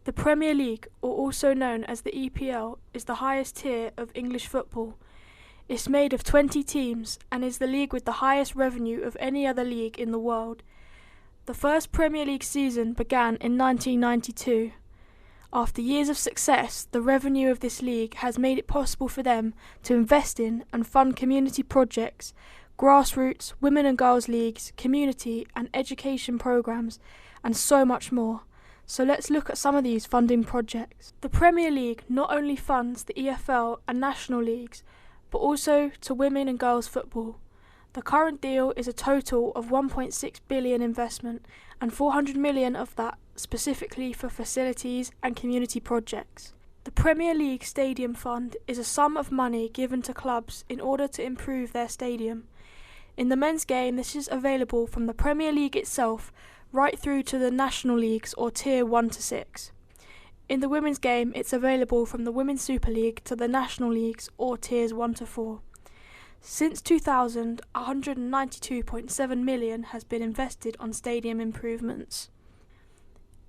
The Premier League, or also known as the EPL, is the highest tier of English football. It's made of 20 teams and is the league with the highest revenue of any other league in the world. The first Premier League season began in 1992. After years of success, the revenue of this league has made it possible for them to invest in and fund community projects, grassroots, women and girls leagues, community and education programs, and so much more. So let's look at some of these funding projects. The Premier League not only funds the EFL and national leagues, but also to women and girls football. The current deal is a total of 1.6 billion investment and 400 million of that specifically for facilities and community projects. The Premier League Stadium Fund is a sum of money given to clubs in order to improve their stadium. In the men's game, this is available from the Premier League itself right through to the national leagues or tier 1 to 6. In the women's game, it's available from the Women's Super League to the national leagues or tiers 1 to 4. Since 2000, 192.7 million has been invested on stadium improvements.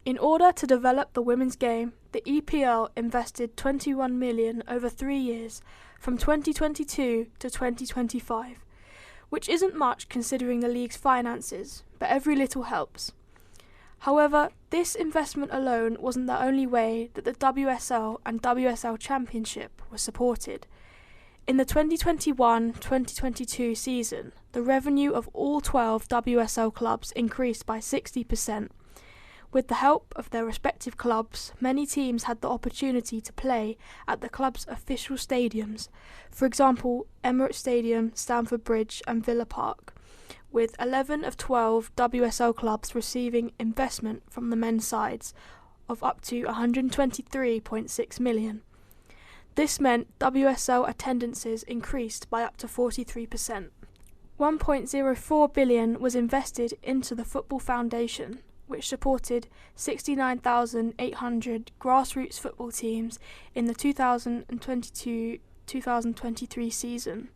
In order to develop the women's game, the EPL invested 21 million over 3 years, from 2022 to 2025, which isn't much considering the league's finances, but every little helps. However, this investment alone wasn't the only way that the WSL and WSL Championship were supported. In the 2021-2022 season, the revenue of all 12 WSL clubs increased by 60%. With the help of their respective clubs, many teams had the opportunity to play at the club's official stadiums, for example Emirates Stadium, Stamford Bridge and Villa Park, with 11 of 12 WSL clubs receiving investment from the men's sides of up to 123.6 million. This meant WSL attendances increased by up to 43%. 1.04 billion was invested into the Football Foundation, which supported 69,800 grassroots football teams in the 2022-2023 season.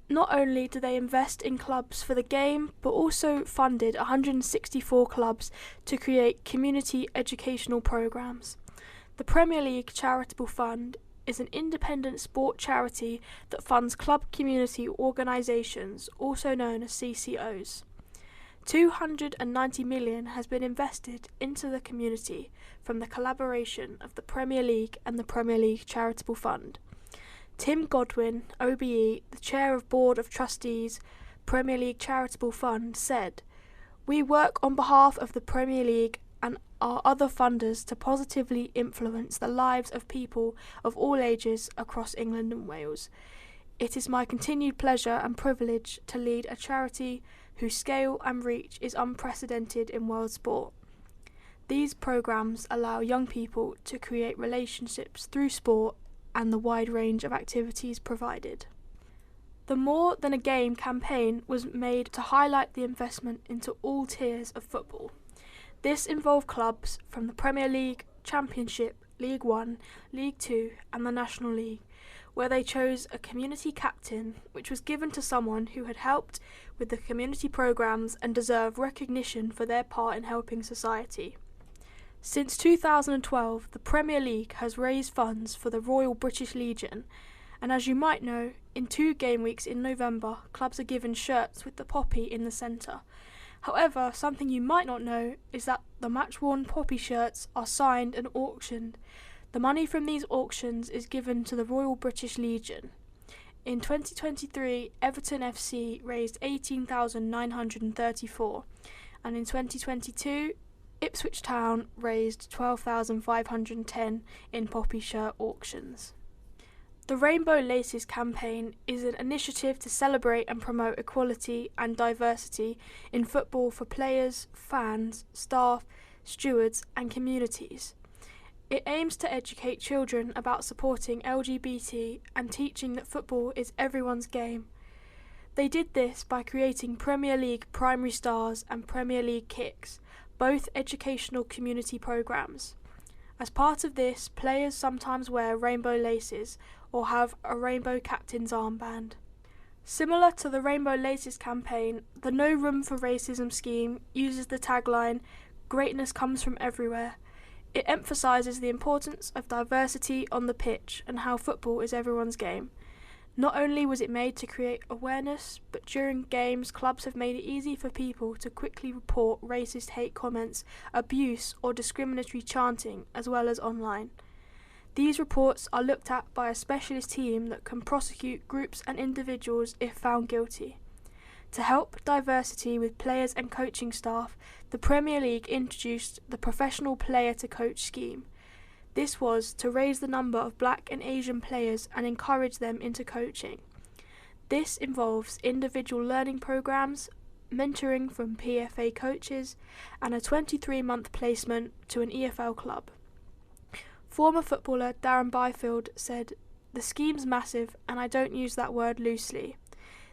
Not only do they invest in clubs for the game, but also funded 164 clubs to create community educational programs. The Premier League Charitable Fund is an independent sport charity that funds club community organisations, also known as CCOs. 290 million has been invested into the community from the collaboration of the Premier League and the Premier League Charitable Fund. Tim Godwin, OBE, the Chair of Board of Trustees, Premier League Charitable Fund, said, "We work on behalf of the Premier League and our other funders to positively influence the lives of people of all ages across England and Wales. It is my continued pleasure and privilege to lead a charity whose scale and reach is unprecedented in world sport. These programmes allow young people to create relationships through sport and the wide range of activities provided." The More Than a Game campaign was made to highlight the investment into all tiers of football. This involved clubs from the Premier League, Championship, League One, League Two and the National League, where they chose a community captain, which was given to someone who had helped with the community programmes and deserved recognition for their part in helping society. Since 2012, the Premier League has raised funds for the Royal British Legion, and as you might know, in 2 game weeks in November, clubs are given shirts with the poppy in the centre. However, something you might not know is that the match-worn poppy shirts are signed and auctioned. The money from these auctions is given to the Royal British Legion. In 2023, Everton FC raised 18,934, and in 2022, Ipswich Town raised 12,510 in poppy shirt auctions. The Rainbow Laces campaign is an initiative to celebrate and promote equality and diversity in football for players, fans, staff, stewards and communities. It aims to educate children about supporting LGBT and teaching that football is everyone's game. They did this by creating Premier League Primary Stars and Premier League Kicks, both educational community programmes. As part of this, players sometimes wear rainbow laces or have a rainbow captain's armband. Similar to the Rainbow Laces campaign, the No Room for Racism scheme uses the tagline, "Greatness comes from everywhere." It emphasises the importance of diversity on the pitch and how football is everyone's game. Not only was it made to create awareness, but during games, clubs have made it easy for people to quickly report racist hate comments, abuse, or discriminatory chanting, as well as online. These reports are looked at by a specialist team that can prosecute groups and individuals if found guilty. To help diversity with players and coaching staff, the Premier League introduced the Professional Player to Coach scheme. This was to raise the number of Black and Asian players and encourage them into coaching. This involves individual learning programs, mentoring from PFA coaches, and a 23-month placement to an EFL club. Former footballer Darren Byfield said, "The scheme's massive, and I don't use that word loosely.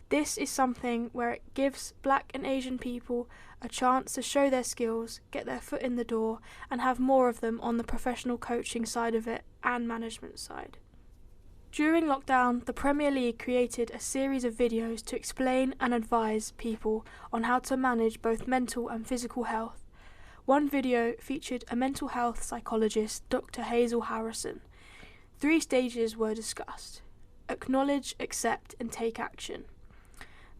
This is something where it gives Black and Asian people a chance to show their skills, get their foot in the door, and have more of them on the professional coaching side of it and management side." During lockdown, the Premier League created a series of videos to explain and advise people on how to manage both mental and physical health. One video featured a mental health psychologist, Dr. Hazel Harrison. 3 stages were discussed: acknowledge, accept, and take action.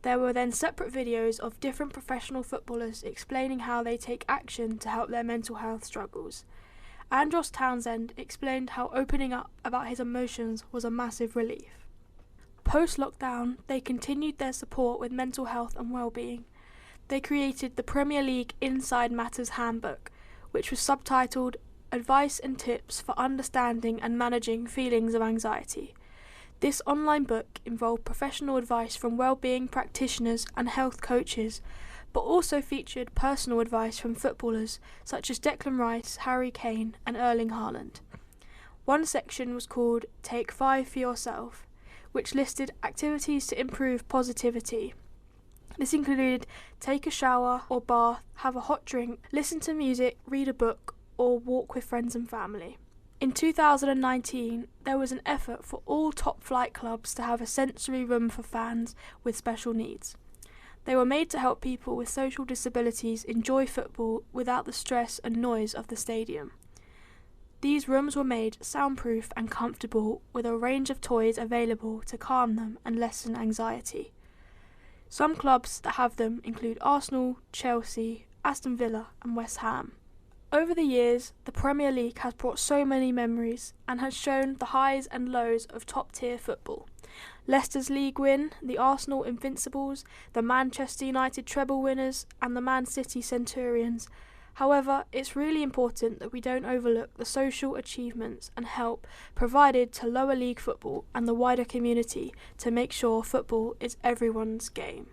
There were then separate videos of different professional footballers explaining how they take action to help their mental health struggles. Andros Townsend explained how opening up about his emotions was a massive relief. Post-lockdown, they continued their support with mental health and well-being. They created the Premier League Inside Matters Handbook, which was subtitled Advice and Tips for Understanding and Managing Feelings of Anxiety. This online book involved professional advice from well-being practitioners and health coaches, but also featured personal advice from footballers such as Declan Rice, Harry Kane, and Erling Haaland. One section was called Take 5 for Yourself, which listed activities to improve positivity. This included take a shower or bath, have a hot drink, listen to music, read a book, or walk with friends and family. In 2019, there was an effort for all top-flight clubs to have a sensory room for fans with special needs. They were made to help people with social disabilities enjoy football without the stress and noise of the stadium. These rooms were made soundproof and comfortable, with a range of toys available to calm them and lessen anxiety. Some clubs that have them include Arsenal, Chelsea, Aston Villa, and West Ham. Over the years, the Premier League has brought so many memories and has shown the highs and lows of top-tier football. Leicester's league win, the Arsenal Invincibles, the Manchester United treble winners, and the Man City Centurions. However, it's really important that we don't overlook the social achievements and help provided to lower league football and the wider community to make sure football is everyone's game.